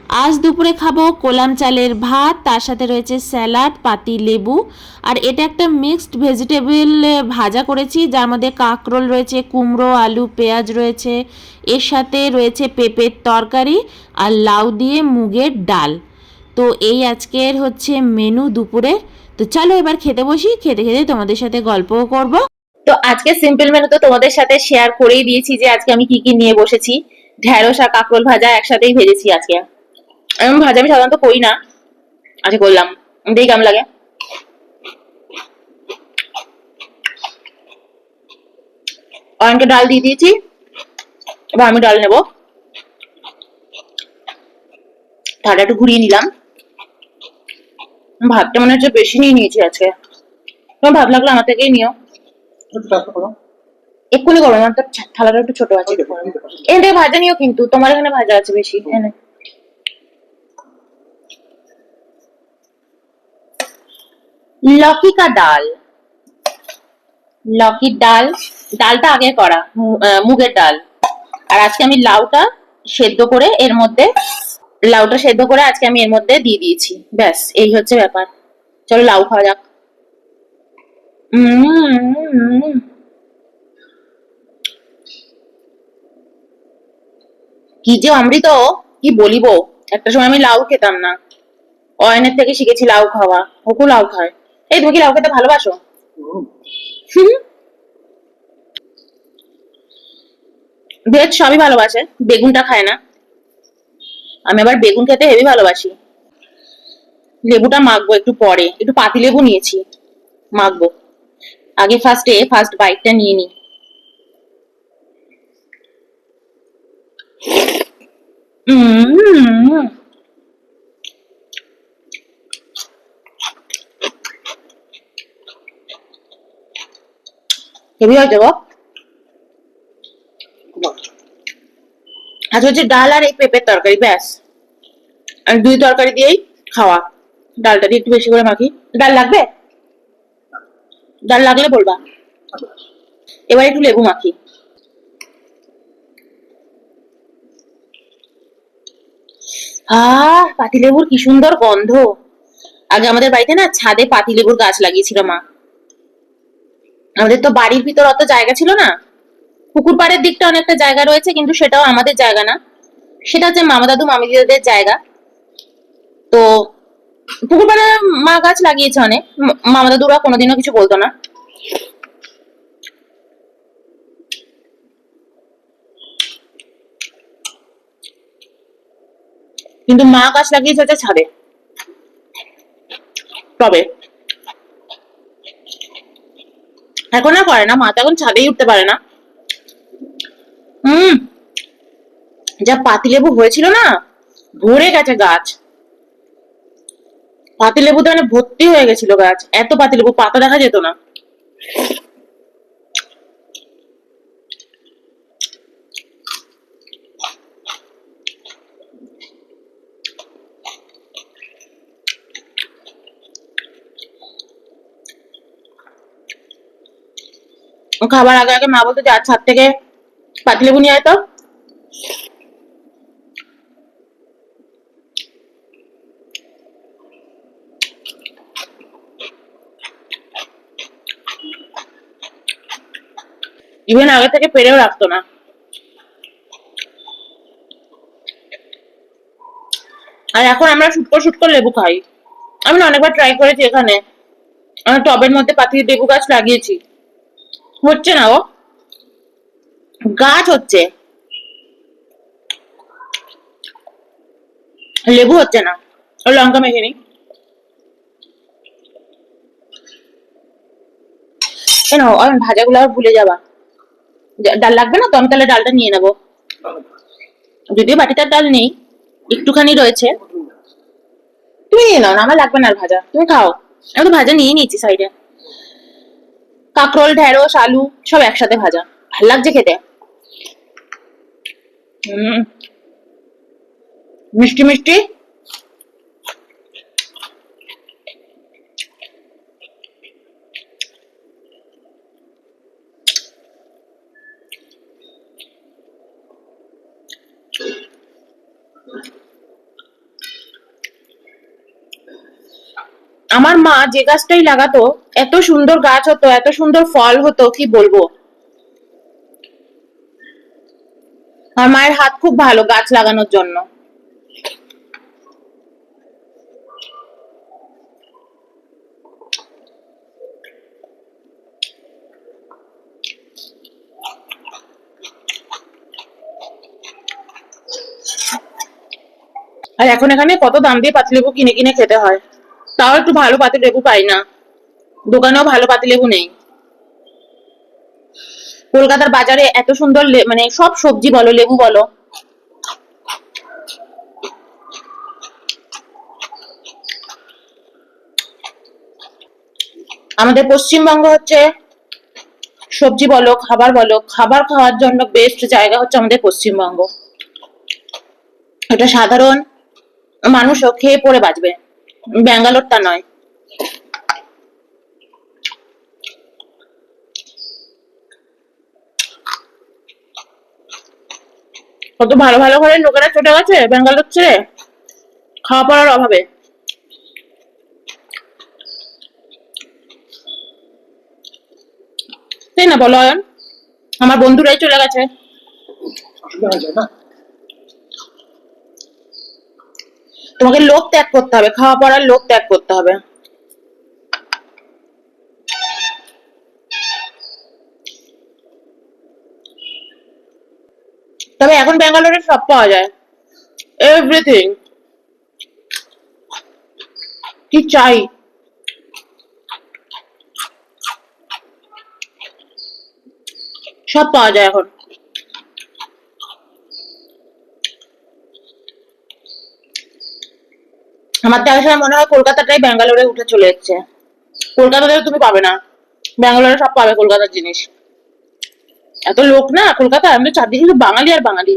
আজ দুপুরে খাবো কোলাম চালের ভাত, তার সাথে রয়েছে স্যালাড, পাতি লেবু, আর এটা একটা মিক্সড ভেজিটেবল ভাজা করেছি, যার মধ্যে কাঁকরোল রয়েছে, কুমড়ো, আলু, পেঁয়াজ রয়েছে, এর সাথে রয়েছে পেঁপের তরকারি আর লাউ দিয়ে মুগের ডাল। তো এই আজকের হচ্ছে মেনু দুপুরে। তো চলো এবার খেতে বসি, খেতে খেতে তোমাদের সাথে গল্পও করব। তো আজকে সিম্পল মেনু তো তোমাদের সাথে শেয়ার করেই দিয়েছি যে আজকে আমি কি কি নিয়ে বসেছি। ঢেঁড়স আর কাঁকরোল ভাজা একসাথেই ভেজেছি আজকে। এমন ভাজা আমি সাধারণত করি না, আজকে করলাম, দেখি কেমন লাগে। অয়নকে ডাল দিয়ে দিয়েছি, এবার আমি ডাল নেবো। ডালটা একটু ঘুরিয়ে নিলাম। ভাতটা মনে হচ্ছে বেশি নিয়ে নিয়েছি আজকে। তোমার ভাত লাগলো আমার থেকেই নিও, এক্ষুনি করো। আমার তো থালাটা একটু ছোট আছে। এখান থেকে ভাজা নিও, কিন্তু তোমার এখানে ভাজা আছে বেশি। এনে লকি কা ডাল, লকির ডাল। ডালটা আগে করা মুগের ডাল। আর আজকে আমি লাউটা সেদ্ধ করে এর মধ্যে, লাউটা সেদ্ধ করে আজকে আমি এর মধ্যে দিয়ে দিয়েছি। ব্যাস এই হচ্ছে ব্যাপার। চলো লাউ খাওয়া যাক। কি যে অমৃত, কি বলিব। একটা সময় আমি লাউ খেতাম না, অয়নের থেকে শিখেছি লাউ খাওয়া। ওকু লাউ খায়। এই তুমি কি লাউ খেতে ভালোবাসো? ভেজ সবই ভালোবাসে, বেগুনটা খায় না। আমি আবার বেগুন খেতে হেবি ভালোবাসি। লেবুটা মাখবো একটু পরে, একটু পাতি লেবু নিয়েছি, মাখবো। আগে ফার্স্ট বাইটটা নিয়ে নি। হেভি হয়ে যাবো। আচ্ছা হচ্ছে ডাল আর এই পেঁপের তরকারি, ব্যাস। আর দুই তরকারি দিয়েই খাওয়া। ডালটা দিয়ে একটু বেশি করে মাখি। ডাল লাগবে? ডাল লাগলে বলবা। এবার একটু লেবু মাখি। পাতিলেবুর কি সুন্দর গন্ধ। আগে আমাদের বাড়িতে না ছাদে পাতিলেবুর গাছ লাগিয়েছিল মা। আমাদের তো বাড়ির ভিতর অত জায়গা ছিল না। পুকুর পাড়ের দিকটা অনেকটা জায়গা রয়েছে, কিন্তু সেটাও আমাদের জায়গা না। সেটা হচ্ছে মামা দাদু মামি দিদাদের জায়গা। তো পুকুর পাড়ে মা গাছ লাগিয়েছে অনেক। মামা দাদুরা কোনোদিনও কিছু বলতো না। কিন্তু মা গাছ লাগিয়েছে হচ্ছে ছাদে, তবে এখন আর করে না। মা তো এখন ছাদেই উঠতে পারে না। হম, যা পাতিলেবু হয়েছিল না, ভরে গেছে গাছ। পাতিলেবুতে মানে ভর্তি হয়ে গেছিল গাছ, এত পাতিলেবু, পাতা দেখা যেত না। খাবার আগে আগে মা বলতো যে আজ ছাদ থেকে পাতিলেবু নিয়ে আয় তো। ইভেন আগে থেকে পেরেও রাখতো না। আর এখন আমরা শুটকো শুটকো লেবু খাই। আমি না অনেকবার ট্রাই করেছি এখানে, আমার টবের মধ্যে পাতি লেবু গাছ লাগিয়েছি, হচ্ছে না। ও গাছ হচ্ছে, লেবু হচ্ছে না। ও লঙ্কা মেখে নি কেন, ভাজাগুলো আর ভুলে যাবা। ডাল লাগবে না তো, আমি তাহলে ডালটা নিয়ে নেবো। যদিও বাটিটার ডাল নেই, একটুখানি রয়েছে। তুমি নিয়ে নাও না, আমার লাগবে না আর ভাজা, তুমি খাও। আমি তো ভাজা নিয়ে নিয়েছি সাইডে। কাঁকরোল, ঢেঁড়স, আলু সব একসাথে ভাজা, ভাল লাগছে খেতে। হম, মিষ্টি মিষ্টি। আমার মা যে গাছটাই লাগাতো এত সুন্দর গাছ হতো, এত সুন্দর ফল হতো, কি বলবো। আমার মায়ের হাত খুব ভালো গাছ লাগানোর জন্য। আর এখন এখানে কত দাম দিয়ে পাতিলেবু কিনে কিনে খেতে হয়, তাও একটু ভালো পাতিলেবু পাই না, দোকানেও ভালো পাতিলেবু নেই। কলকাতার বাজারে এত সুন্দর মানে সব সবজি বলো, লেবু বলো। আমাদের পশ্চিমবঙ্গ হচ্ছে সবজি বলো, খাবার বলো, খাবার খাওয়ার জন্য বেস্ট জায়গা হচ্ছে আমাদের পশ্চিমবঙ্গ। এটা সাধারণ মানুষও খেয়ে পড়ে বাঁচবে, ব্যাঙ্গালোর তা নয়। কত ভালো ভালো ঘরের লোকেরা চলে গেছে ব্যাঙ্গালোর ছেড়ে খাওয়া পড়ার অভাবে, তাই না বলো অয়ন? আমার বন্ধুরাই চলে গেছে। তোমাকে লোভ ত্যাগ করতে হবে, খাওয়া পড়ার লোভ ত্যাগ করতে হবে। তবে এখন ব্যাঙ্গালোরে সব পাওয়া যায়, এভরিথিং। কি চাই সব পাওয়া যায় এখন। আমার তো সময় মনে হয় কলকাতাটাই ব্যাঙ্গালোরে উঠে চলে এসছে। কলকাতাতে তুমি পাবে না, ব্যাঙ্গালোরে সব পাবে কলকাতার জিনিস। এত লোক না কলকাতা, আমি চারদিকে শুধু বাঙালি আর বাঙালি।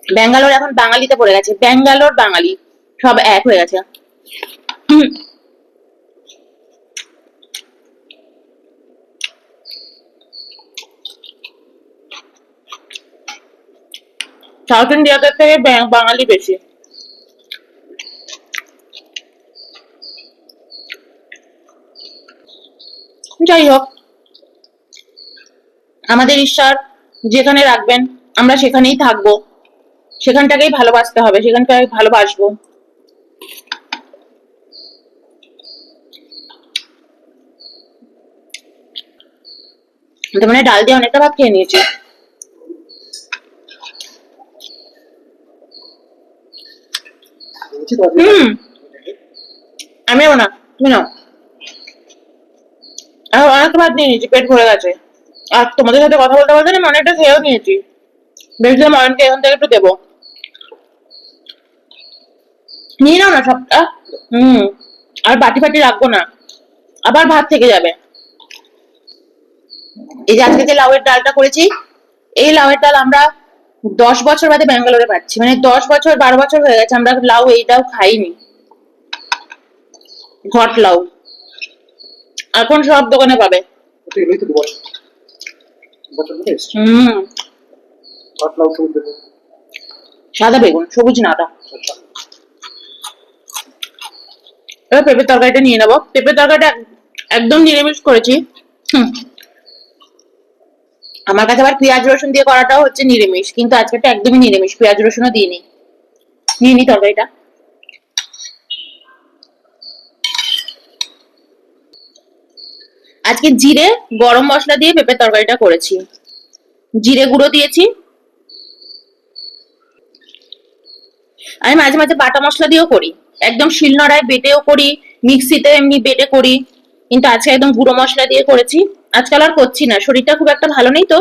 ব্যাঙ্গালোর এখন বাঙালিতে পড়ে গেছে, ব্যাঙ্গালোর বাঙালি সব এক হয়ে গেছে। সাউথ ইন্ডিয়াতে থেকে বাঙালি বেশি। যাই হোক, আমাদের ঈশ্বর যেখানে রাখবেন আমরা সেখানেই থাকবো, সেখানটাকেই ভালোবাসতে হবে, সেখানটাকে ভালোবাসবো। মানে ডাল দিয়ে অনেকটা ভাত খেয়ে নিয়েছি। হুম, আমিও না, তুমি নাও। আমি অনেকটা ভাত নিয়ে নিয়েছি, পেট ভরে গেছে। আর তোমাদের সাথে কথা বলতে বলতে আমি অনেকটা খেয়েও নিয়েছি, ভেবেছিলাম অয়নকে এখান থেকে একটু দেবো। নিয়ে নাও না সবটা। হুম, আর বাটি ফাটি রাখবো না, আবার ভাত থেকে যাবে। এই যে আজকে যে লাউয়ের ডালটা করেছি, এই লাউয়ের ডাল আমরা 10 বছর বাদে ব্যাঙ্গালোরে পাচ্ছি, মানে 10 বছর 12 বছর হয়ে গেছে আমরা লাউ এইটাও খাইনি, ঘট লাউ। এখন সব দোকানে পাবে। হুম, সাদা বেগুন, সবুজ না ওটা। এবার পেঁপের তরকারিটা নিয়ে নেবো। পেঁপের তরকারিটা একদম নিরামিষ করেছি। হুম, আমার কাছে আবার পেঁয়াজ রসুন দিয়ে করাটাও হচ্ছে নিরামিষ, কিন্তু আজকেটা একদমই নিরামিষ, পেঁয়াজ রসুনও দিইনি। নিয়ে নি তরকারিটা। আজকে জিরে গরম মশলা দিয়ে পেঁপের তরকারিটা করেছি, জিরে গুঁড়ো দিয়েছি। আমি মাঝে মাঝে বাটা মশলা দিয়েও করি, একদম শিলনোড়ায় বেটেও করি, মিক্সিতে এমনি বেটে করি, কিন্তু আজকে একদম গুঁড়ো মশলা দিয়ে করেছি। আজকাল আর করছি না, শরীরটা খুব একটা ভালো নেই তো,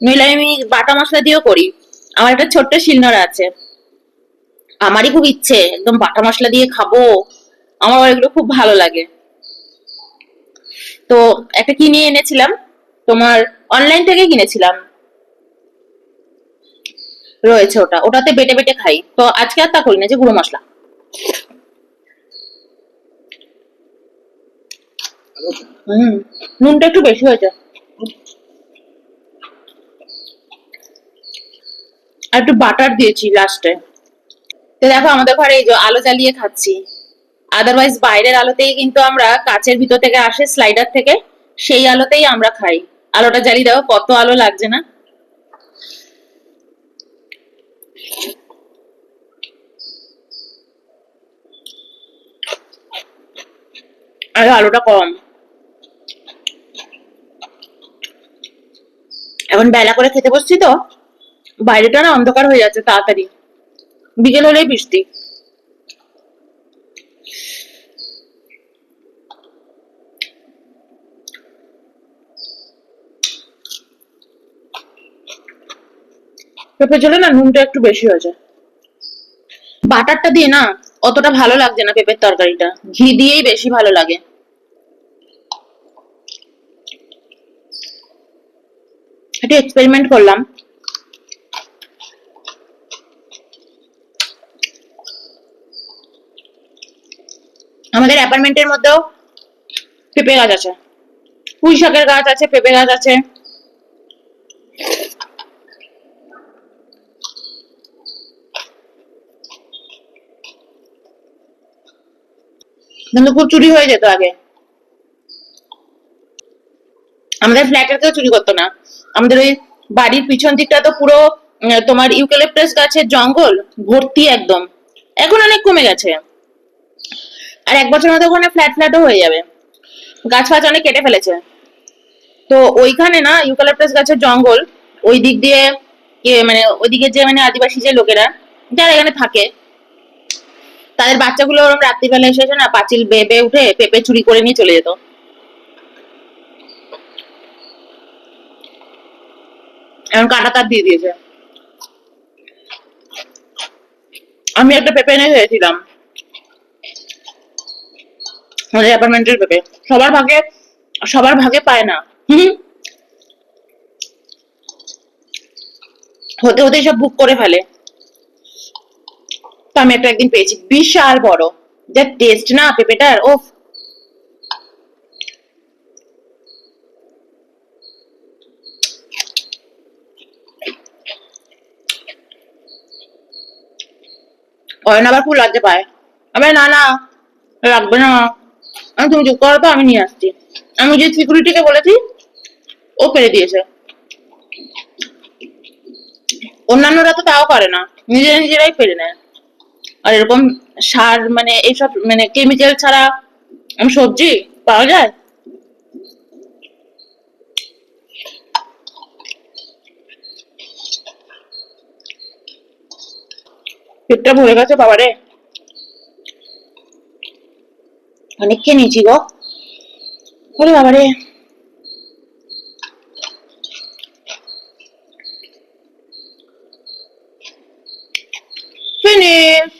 নইলে আমি বাটা মশলা দিয়েও করি। আমার একটা ছোট্ট শিলনোড়া আছে, আমারই খুব ইচ্ছে একদম বাটা মশলা দিয়ে খাবো, আমার এগুলো খুব ভালো লাগে। তো একটা কিনে এনেছিলাম, তোমার অনলাইন থেকে কিনেছিলাম, রয়েছে ওটা, ওটাতে বেটে বেটে খাই। তো আজকে আর তা করি না, যে গুঁড়ো মশলা। হুম, নুনটা একটু বেশি হয়েছে, আর একটু বাটার দিয়েছি লাস্টে। তো দেখো আমাদের ঘরে এই যে আলো জ্বালিয়ে খাচ্ছি, আদারওয়াইজ বাইরের আলোতেই কিন্তু আমরা কাচের ভিতর থেকে আসে স্লাইডার থেকে, সেই আলোতেই আমরা খাই। আলোটা জ্বালিয়ে দাও, কত আলো লাগছে না? আর আলোটা কম। এখন বেলা করে খেতে বসছি তো, বাইরেটা না অন্ধকার হয়ে যাচ্ছে তাড়াতাড়ি, বিকেল হলেই বৃষ্টি। পেঁপে ঝোলে না নুনটা একটু বেশি হয়েছে। বাটারটা দিয়ে না অতটা ভালো লাগছে না পেঁপের তরকারিটা, ঘি দিয়েই বেশি ভালো লাগে। একটু এক্সপেরিমেন্ট করলাম। আমাদের অ্যাপার্টমেন্টের মধ্যেও পেঁপে গাছ আছে, পুঁই শাকের গাছ আছে, পেঁপে গাছ আছে। কিন্তু খুব চুরি হয়ে যেত আগে। আমাদের ফ্ল্যাটে কেউ চুরি করতো না। আমাদের ওই বাড়ির পিছন দিকটা তো পুরো তোমার ইউক্যালিপটাস গাছের জঙ্গল ভর্তি একদম। এখন অনেক কমে গেছে, আর এক বছর মধ্যে ওখানে ফ্ল্যাট ফ্ল্যাটও হয়ে যাবে। গাছ ফাছ অনেক কেটে ফেলেছে। তো ওইখানে না ইউক্যালিপটাস গাছের জঙ্গল, ওই দিক দিয়ে মানে ওইদিকে যে মানে আদিবাসী যে লোকেরা যারা এখানে থাকে, তাদের বাচ্চাগুলো ওরকম রাত্রিবেলা এসে এসে না পাঁচিল বেয়ে বেয়ে উঠে পেঁপে চুরি করে নিয়ে চলে যেত। এখন কাটা তার দিয়ে দিয়েছে। আমি একটা পেঁপে এনে খেয়েছিলাম, আমাদের অ্যাপার্টমেন্টের পেঁপে। সবার ভাগে পায় না। হুম, হতে হতে সব বুক করে ফেলে। তো আমি একটা একদিন পেয়েছি, বিশাল বড়। যা টেস্ট না পেঁপেটার, ও! অয়ন আবার খুব লজ্জা পায়। আমি না না লাগবে না, আমি তুমি চুপ করো তো, আমি নিয়ে আসছি। আমি যে সিকিউরিটিকে বলেছি, ও ফেলে দিয়েছে। অন্যান্যরা তো তাও করে না, নিজেরাই ফেলে নেয়। আর এরকম সার মানে এইসব মানে কেমিক্যাল ছাড়া সবজি পাওয়া যায়? পেটটা ভরে গেছে বাবারে, অনেক খেয়ে নিয়েছি গো। ওরে বাবারে, ফিনিশ।